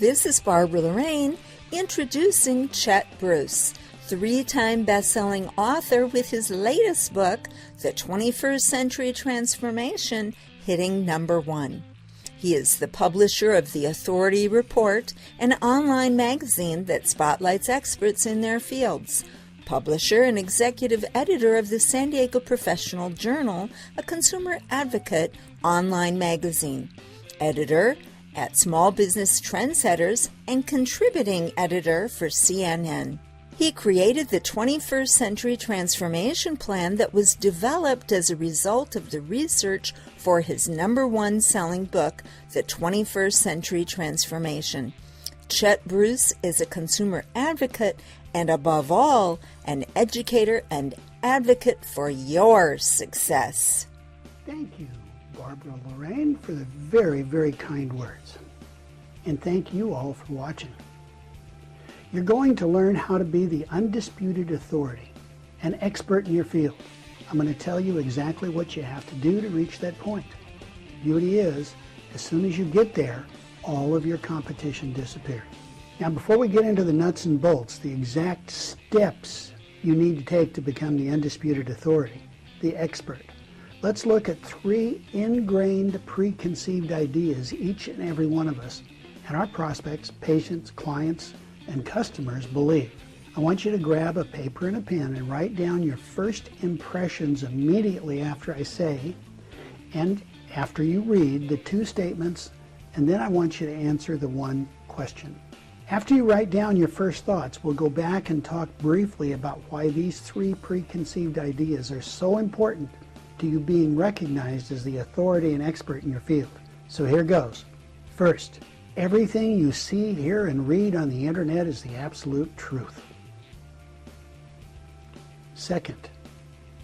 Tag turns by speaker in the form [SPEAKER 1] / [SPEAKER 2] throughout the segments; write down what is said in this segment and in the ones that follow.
[SPEAKER 1] This is Barbara Lorraine introducing Chet Bruce, three-time best-selling author with his latest book, The 21st Century Transformation, hitting #1. He is the publisher of The Authority Report, an online magazine that spotlights experts in their fields, publisher and executive editor of the San Diego Professional Journal, a consumer advocate online magazine, editor at Small Business Trendsetters, and contributing editor for CNN. He created the 21st Century Transformation Plan that was developed as a result of the research for his #1 selling book, The 21st Century Transformation. Chet Bruce is a consumer advocate and, above all, an educator and advocate for your success.
[SPEAKER 2] Thank you, Barbara Lorraine, for the very, very kind words. And thank you all for watching. You're going to learn how to be the undisputed authority, an expert in your field. I'm going to tell you exactly what you have to do to reach that point. The beauty is, as soon as you get there, all of your competition disappears. Now, before we get into the nuts and bolts, the exact steps you need to take to become the undisputed authority, the expert, let's look at 3 ingrained preconceived ideas each and every one of us and our prospects, patients, clients, and customers believe. I want you to grab a paper and a pen and write down your first impressions immediately after I say and after you read the 2 statements, and then I want you to answer the 1 question. After you write down your first thoughts, we'll go back and talk briefly about why these 3 preconceived ideas are so important to you being recognized as the authority and expert in your field. So here goes. First, everything you see, hear, and read on the internet is the absolute truth. Second,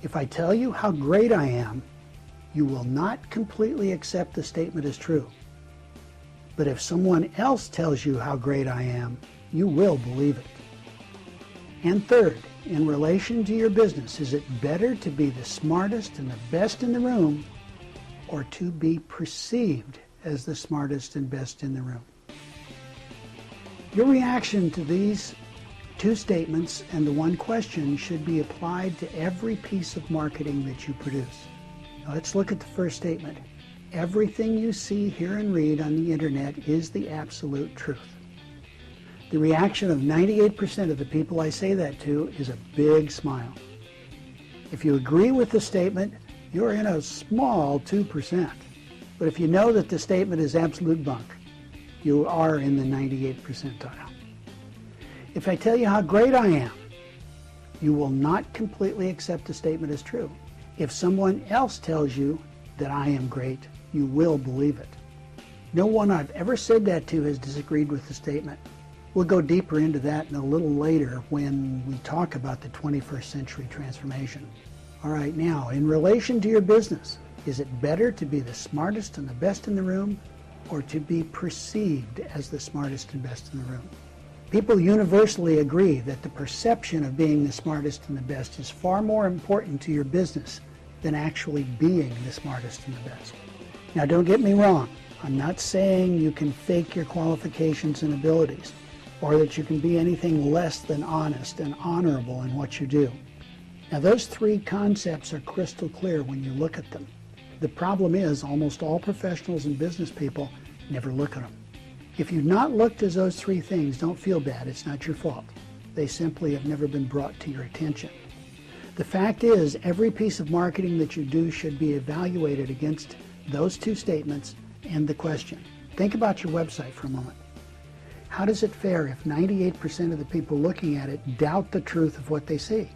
[SPEAKER 2] if I tell you how great I am, you will not completely accept the statement as true. But if someone else tells you how great I am, you will believe it. And third, in relation to your business, is it better to be the smartest and the best in the room, or to be perceived as the smartest and best in the room? Your reaction to these 2 statements and the 1 question should be applied to every piece of marketing that you produce. Now let's look at the first statement. Everything you see, hear, and read on the internet is the absolute truth. The reaction of 98% of the people I say that to is a big smile. If you agree with the statement, you're in a small 2%. But if you know that the statement is absolute bunk, you are in the 98th percentile. If I tell you how great I am, you will not completely accept the statement as true. If someone else tells you that I am great, you will believe it. No one I've ever said that to has disagreed with the statement. We'll go deeper into that a little later when we talk about the 21st century transformation. All right, now, in relation to your business, is it better to be the smartest and the best in the room, or to be perceived as the smartest and best in the room? People universally agree that the perception of being the smartest and the best is far more important to your business than actually being the smartest and the best. Now, don't get me wrong. I'm not saying you can fake your qualifications and abilities, or that you can be anything less than honest and honorable in what you do. Now, those 3 concepts are crystal clear when you look at them. The problem is almost all professionals and business people never look at them. If you've not looked at those 3 things, don't feel bad. It's not your fault. They simply have never been brought to your attention. The fact is, every piece of marketing that you do should be evaluated against those 2 statements and the question. Think about your website for a moment. How does it fare if 98% of the people looking at it doubt the truth of what they see?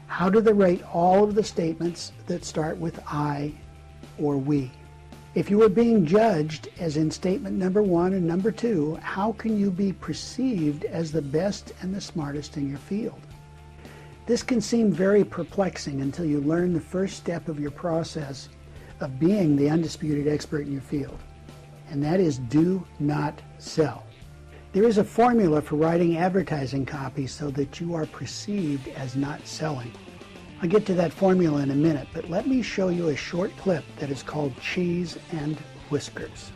[SPEAKER 2] How do they rate all of the statements that start with I or we? If you were being judged as in statement number 1 and number 2, how can you be perceived as the best and the smartest in your field? This can seem very perplexing until you learn the first step of your process of being the undisputed expert in your field, and that is do not sell. There is a formula for writing advertising copy so that you are perceived as not selling. I'll get to that formula in a minute, but let me show you a short clip that is called Cheese and Whiskers.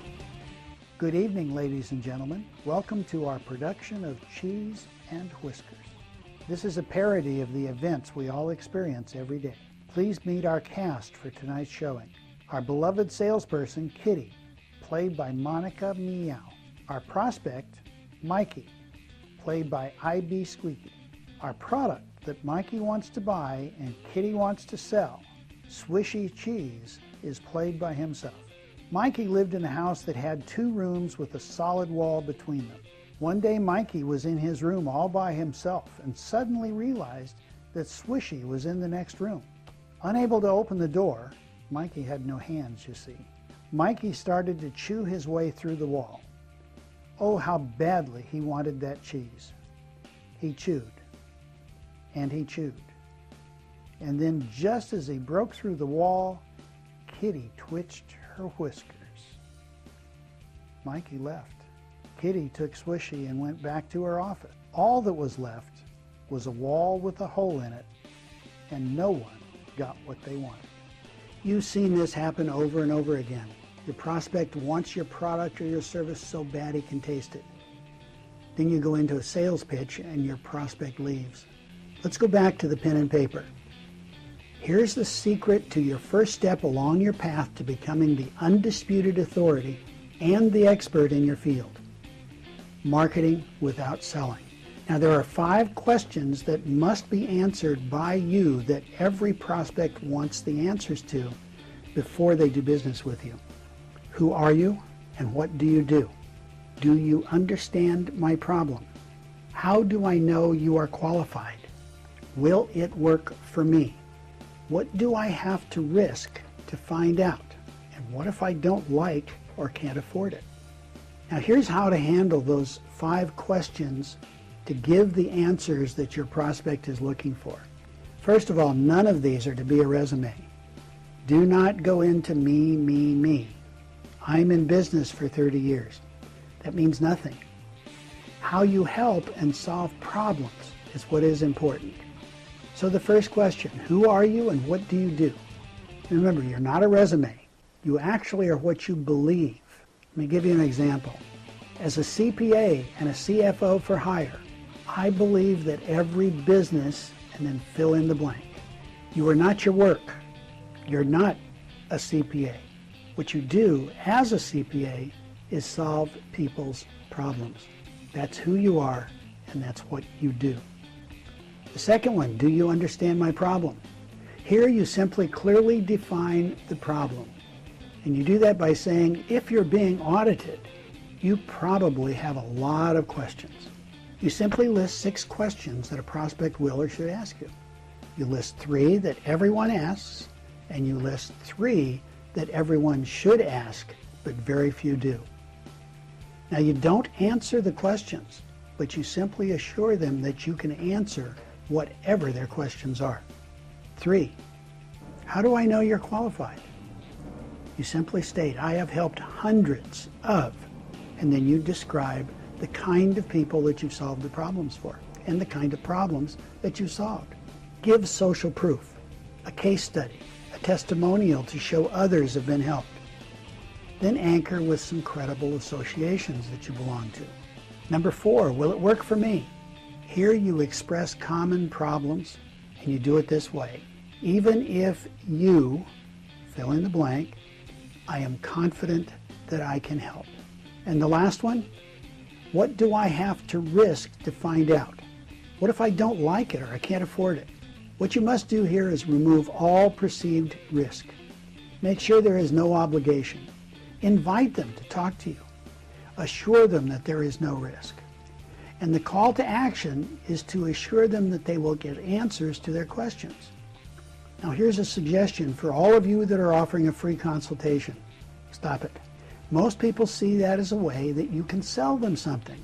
[SPEAKER 2] Good evening, ladies and gentlemen. Welcome to our production of Cheese and Whiskers. This is a parody of the events we all experience every day. Please meet our cast for tonight's showing. Our beloved salesperson, Kitty, played by Monica Meow. Our prospect, Mikey, played by IB Squeaky. Our product that Mikey wants to buy and Kitty wants to sell, Swishy Cheese, is played by himself. Mikey lived in a house that had 2 rooms with a solid wall between them. One day Mikey was in his room all by himself and suddenly realized that Swishy was in the next room. Unable to open the door, Mikey had no hands, you see. Mikey started to chew his way through the wall. Oh, how badly he wanted that cheese. He chewed, and he chewed. And then just as he broke through the wall, Kitty twitched her whiskers. Mikey left. Kitty took Swishy and went back to her office. All that was left was a wall with a hole in it, and no one got what they wanted. You've seen this happen over and over again. Your prospect wants your product or your service so bad he can taste it. Then you go into a sales pitch and your prospect leaves. Let's go back to the pen and paper. Here's the secret to your first step along your path to becoming the undisputed authority and the expert in your field. Marketing without selling. Now there are 5 questions that must be answered by you that every prospect wants the answers to before they do business with you. Who are you and what do you do? Do you understand my problem? How do I know you are qualified? Will it work for me? What do I have to risk to find out? And what if I don't like or can't afford it? Now here's how to handle those 5 questions to give the answers that your prospect is looking for. First of all, none of these are to be a resume. Do not go into me, me, me. I'm in business for 30 years. That means nothing. How you help and solve problems is what is important. So the first question, who are you and what do you do? Remember, you're not a resume. You actually are what you believe. Let me give you an example. As a CPA and a CFO for hire, I believe that every business, and then fill in the blank. You are not your work. You're not a CPA. What you do as a CPA is solve people's problems. That's who you are, and that's what you do. The second one, do you understand my problem? Here you simply clearly define the problem. And you do that by saying, if you're being audited, you probably have a lot of questions. You simply list 6 questions that a prospect will or should ask you. You list 3 that everyone asks, and you list 3 that everyone should ask, but very few do. Now you don't answer the questions, but you simply assure them that you can answer whatever their questions are. 3, how do I know you're qualified? You simply state, I have helped hundreds of, and then you describe the kind of people that you've solved the problems for and the kind of problems that you solved. Give social proof, a case study, a testimonial to show others have been helped. Then anchor with some credible associations that you belong to. Number 4, will it work for me? Here you express common problems, and you do it this way. Even if you, fill in the blank, I am confident that I can help. And the last one, what do I have to risk to find out? What if I don't like it or I can't afford it? What you must do here is remove all perceived risk. Make sure there is no obligation. Invite them to talk to you. Assure them that there is no risk. And the call to action is to assure them that they will get answers to their questions. Now here's a suggestion for all of you that are offering a free consultation. Stop it. Most people see that as a way that you can sell them something.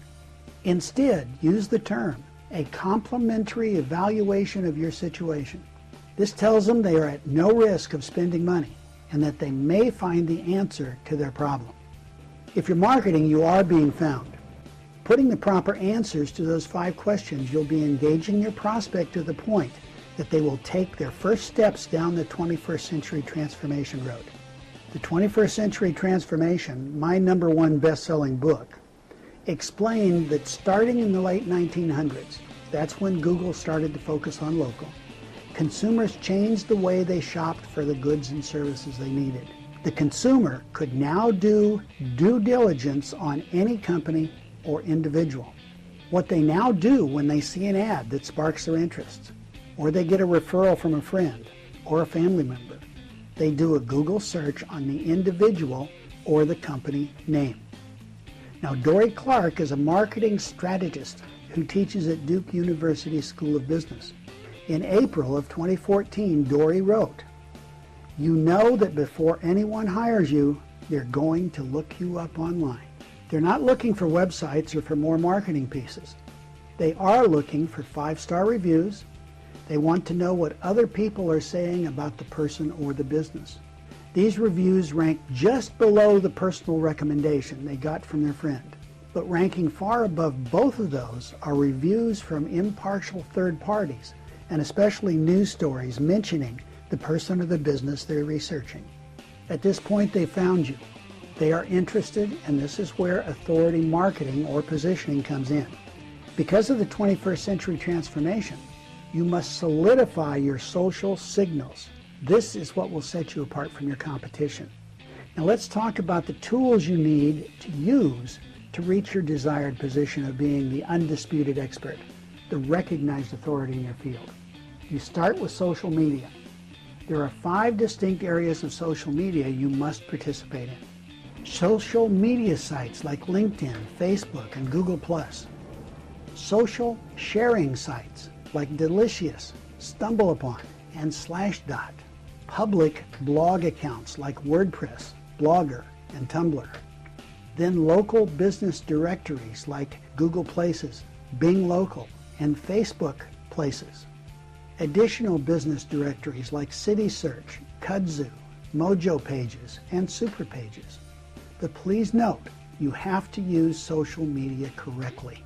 [SPEAKER 2] Instead, use the term, a complimentary evaluation of your situation. This tells them they are at no risk of spending money and that they may find the answer to their problem. If you're marketing, you are being found. Putting the proper answers to those 5 questions, you'll be engaging your prospect to the point that they will take their first steps down the 21st century transformation road. The 21st Century Transformation, my #1 best-selling book, explained that starting in the late 1900s, that's when Google started to focus on local, consumers changed the way they shopped for the goods and services they needed. The consumer could now do due diligence on any company or individual. What they now do when they see an ad that sparks their interest, or they get a referral from a friend or a family member, they do a Google search on the individual or the company name. Now, Dory Clark is a marketing strategist who teaches at Duke University School of Business. In April of 2014, Dory wrote, "You know that before anyone hires you, they're going to look you up online. They're not looking for websites or for more marketing pieces. They are looking for 5-star reviews. They want to know what other people are saying about the person or the business. These reviews rank just below the personal recommendation they got from their friend. But ranking far above both of those are reviews from impartial third parties, and especially news stories mentioning the person or the business they're researching. At this point, they found you. They are interested, and this is where authority marketing or positioning comes in. Because of the 21st century transformation, you must solidify your social signals. This is what will set you apart from your competition. Now let's talk about the tools you need to use to reach your desired position of being the undisputed expert, the recognized authority in your field. You start with social media. There are 5 distinct areas of social media you must participate in. Social media sites like LinkedIn, Facebook, and Google+. Social sharing sites like Delicious, StumbleUpon, and Slashdot. Public blog accounts like WordPress, Blogger, and Tumblr. Then local business directories like Google Places, Bing Local, and Facebook Places. Additional business directories like CitySearch, Kudzu, Mojo Pages, and Super Pages. But please note, you have to use social media correctly.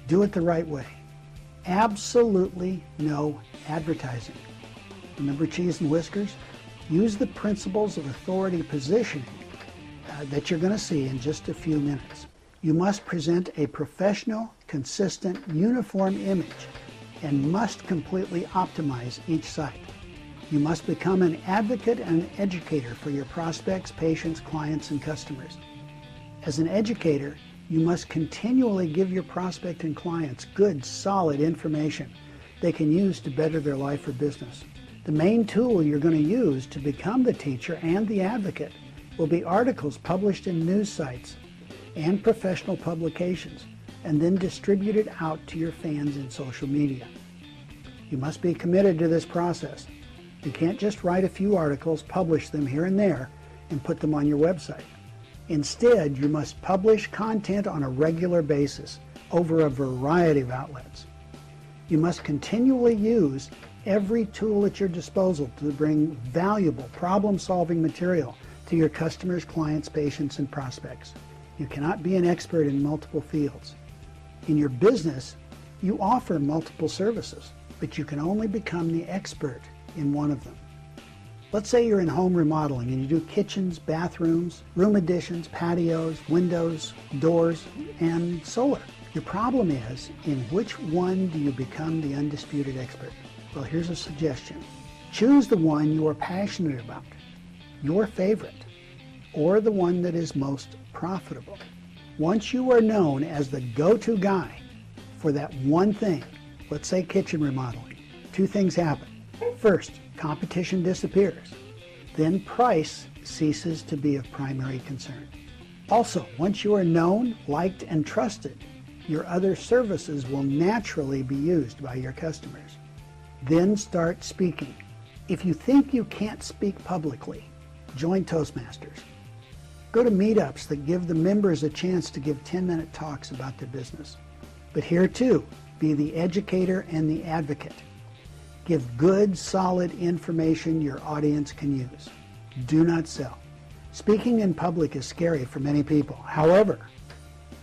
[SPEAKER 2] Do it the right way. Absolutely no advertising. Remember cheese and whiskers? Use the principles of authority positioning that you're going to see in just a few minutes. You must present a professional, consistent, uniform image and must completely optimize each site. You must become an advocate and an educator for your prospects, patients, clients, and customers. As an educator, you must continually give your prospect and clients good, solid information they can use to better their life or business. The main tool you're going to use to become the teacher and the advocate will be articles published in news sites and professional publications, and then distributed out to your fans in social media. You must be committed to this process. You can't just write a few articles, publish them here and there, and put them on your website. Instead, you must publish content on a regular basis over a variety of outlets. You must continually use every tool at your disposal to bring valuable problem-solving material to your customers, clients, patients, and prospects. You cannot be an expert in multiple fields. In your business, you offer multiple services, but you can only become the expert in one of them. Let's say you're in home remodeling and you do kitchens, bathrooms, room additions, patios, windows, doors, and solar. Your problem is, in which one do you become the undisputed expert? Well, here's a suggestion. Choose the one you are passionate about, your favorite, or the one that is most profitable. Once you are known as the go-to guy for that one thing, let's say kitchen remodeling, 2 things happen. First, competition disappears. Then price ceases to be of primary concern. Also, once you are known, liked, and trusted, your other services will naturally be used by your customers. Then start speaking. If you think you can't speak publicly, join Toastmasters. Go to meetups that give the members a chance to give 10-minute talks about their business. But here too, be the educator and the advocate. Give good, solid information your audience can use. Do not sell. Speaking in public is scary for many people. However,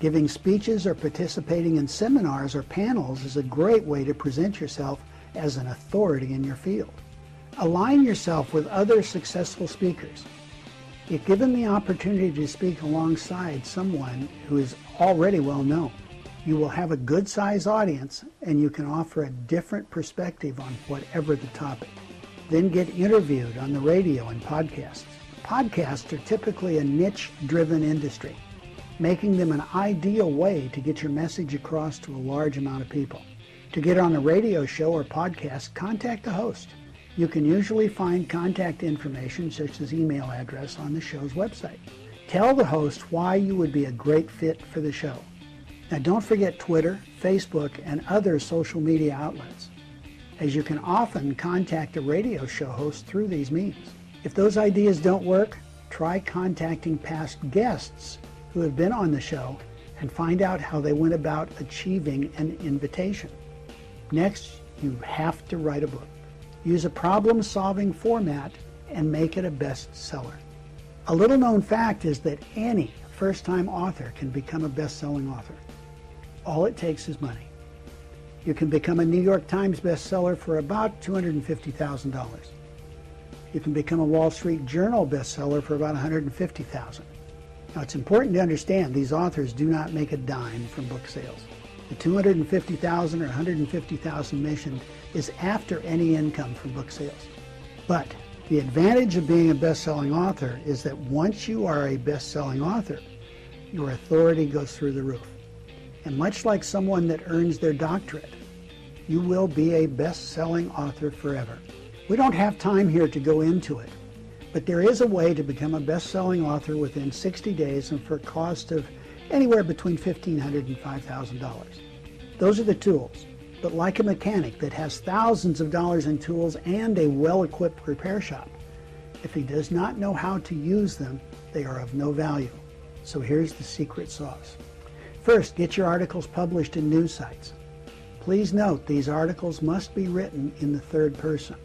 [SPEAKER 2] giving speeches or participating in seminars or panels is a great way to present yourself as an authority in your field. Align yourself with other successful speakers. If given the opportunity to speak alongside someone who is already well known, you will have a good size audience and you can offer a different perspective on whatever the topic. Then get interviewed on the radio and podcasts. Podcasts are typically a niche-driven industry, making them an ideal way to get your message across to a large amount of people. To get on a radio show or podcast, contact the host. You can usually find contact information such as email address on the show's website. Tell the host why you would be a great fit for the show. Now don't forget Twitter, Facebook, and other social media outlets, as you can often contact a radio show host through these means. If those ideas don't work, try contacting past guests who have been on the show and find out how they went about achieving an invitation. Next, you have to write a book. Use a problem-solving format and make it a bestseller. A little-known fact is that any first-time author can become a best-selling author. All it takes is money. You can become a New York Times bestseller for about $250,000. You can become a Wall Street Journal bestseller for about $150,000. Now, it's important to understand these authors do not make a dime from book sales. The $250,000 or $150,000 mentioned is after any income from book sales. But the advantage of being a best-selling author is that once you are a best-selling author, your authority goes through the roof. And much like someone that earns their doctorate, you will be a best-selling author forever. We don't have time here to go into it, but there is a way to become a best-selling author within 60 days and for a cost of anywhere between $1,500 and $5,000. Those are the tools, but like a mechanic that has thousands of dollars in tools and a well-equipped repair shop, if he does not know how to use them, they are of no value. So here's the secret sauce. First, get your articles published in news sites. Please note these articles must be written in the third person.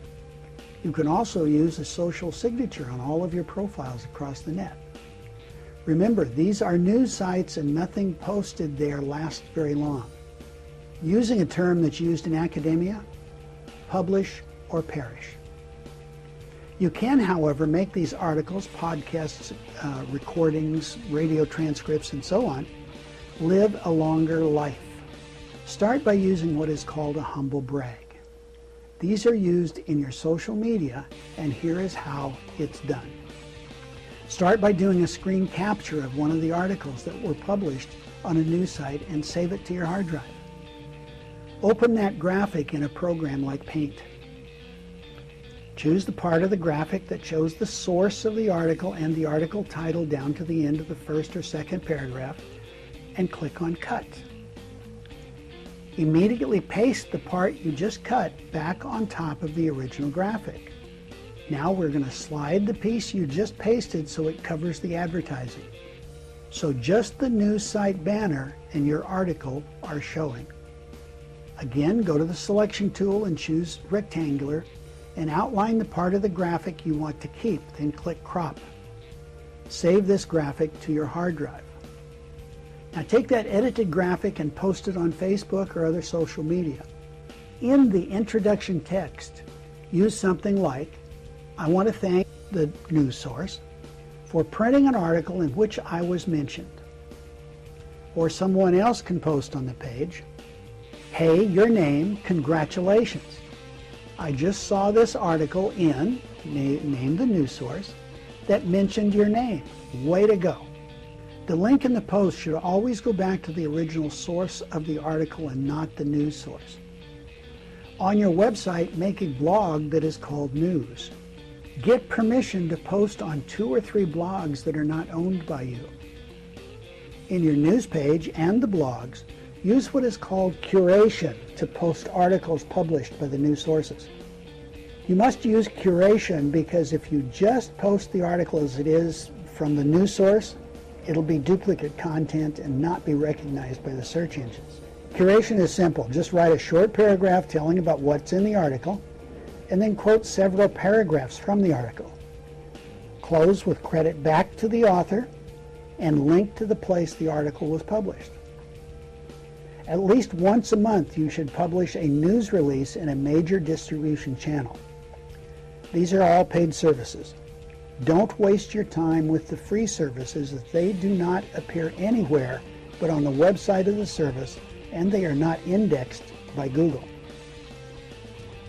[SPEAKER 2] You can also use a social signature on all of your profiles across the net. Remember, these are news sites and nothing posted there lasts very long. Using a term that's used in academia, publish or perish. You can, however, make these articles, podcasts, recordings, radio transcripts, and so on, live a longer life. Start by using what is called a humble brag. These are used in your social media, and here is how it's done. Start by doing a screen capture of one of the articles that were published on a news site and save it to your hard drive. Open that graphic in a program like Paint. Choose the part of the graphic that shows the source of the article and the article title down to the end of the first or second paragraph, and click on Cut. Immediately paste the part you just cut back on top of the original graphic. Now we're going to slide the piece you just pasted so it covers the advertising. So just the news site banner and your article are showing. Again, go to the selection tool and choose rectangular and outline the part of the graphic you want to keep, then click Crop. Save this graphic to your hard drive. Now take that edited graphic and post it on Facebook or other social media. In the introduction text, use something like, I want to thank the news source for printing an article in which I was mentioned. Or someone else can post on the page, hey, your name, congratulations. I just saw this article in, name the news source, that mentioned your name. Way to go. The link in the post should always go back to the original source of the article and not the news source. On your website, make a blog that is called News. Get permission to post on 2 or 3 blogs that are not owned by you. In your news page and the blogs, use what is called curation to post articles published by the news sources. You must use curation because if you just post the article as it is from the news source, it'll be duplicate content and not be recognized by the search engines. Curation is simple. Just write a short paragraph telling about what's in the article, and then quote several paragraphs from the article. Close with credit back to the author and link to the place the article was published. At least once a month you should publish a news release in a major distribution channel. These are all paid services. Don't waste your time with the free services as they do not appear anywhere but on the website of the service, and they are not indexed by Google.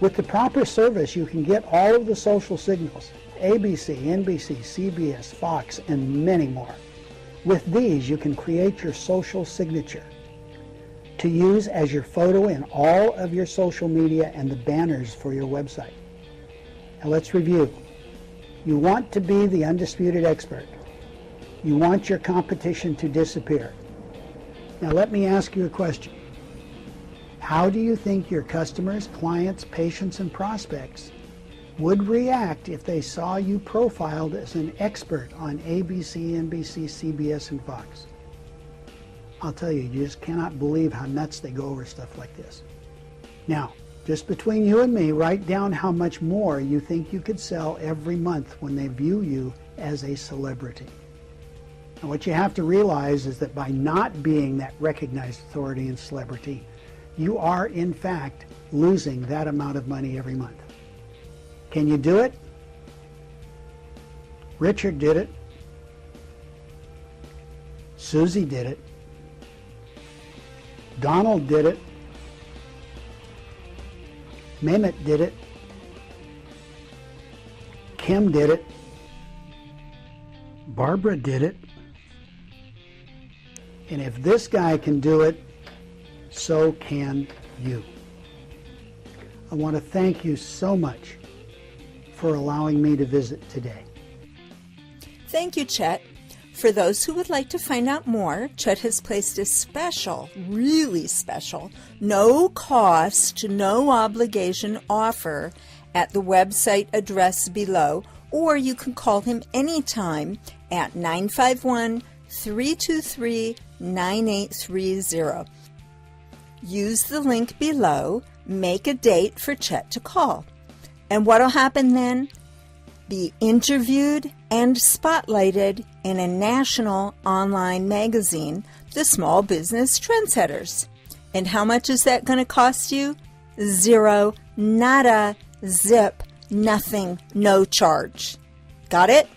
[SPEAKER 2] With the proper service, you can get all of the social signals, ABC, NBC, CBS, Fox, and many more. With these, you can create your social signature to use as your photo in all of your social media and the banners for your website. Now let's review. You want to be the undisputed expert. You want your competition to disappear. Now let me ask you a question. How do you think your customers, clients, patients, and prospects would react if they saw you profiled as an expert on ABC, NBC, CBS, and Fox? I'll tell you, you just cannot believe how nuts they go over stuff like this. Now, just between you and me, write down how much more you think you could sell every month when they view you as a celebrity. And what you have to realize is that by not being that recognized authority and celebrity, you are in fact losing that amount of money every month. Can you do it? Richard did it. Susie did it. Donald did it. Mehmet did it. Kim did it. Barbara did it. And if this guy can do it, so can you. I want to thank you so much for allowing me to visit today.
[SPEAKER 1] Thank you, Chet. For those who would like to find out more, Chet has placed a special, really special, no cost, no obligation offer at the website address below, or you can call him anytime at 951-323-9830. Use the link below, make a date for Chet to call. And what'll happen then? Be interviewed and spotlighted in a national online magazine, the Small Business Trendsetters. And how much is that going to cost you? Zero, nada, zip, nothing, no charge. Got it?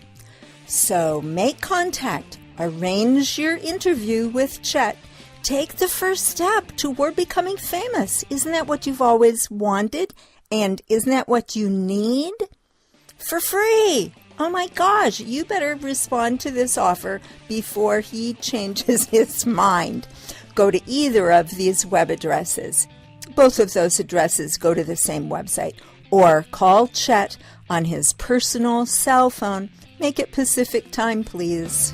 [SPEAKER 1] So make contact, arrange your interview with Chet. Take the first step toward becoming famous. Isn't that what you've always wanted? And isn't that what you need? For free. Oh my gosh, you better respond to this offer before he changes his mind. Go to either of these web addresses. Both of those addresses go to the same website. Or call Chet on his personal cell phone. Make it Pacific time, please.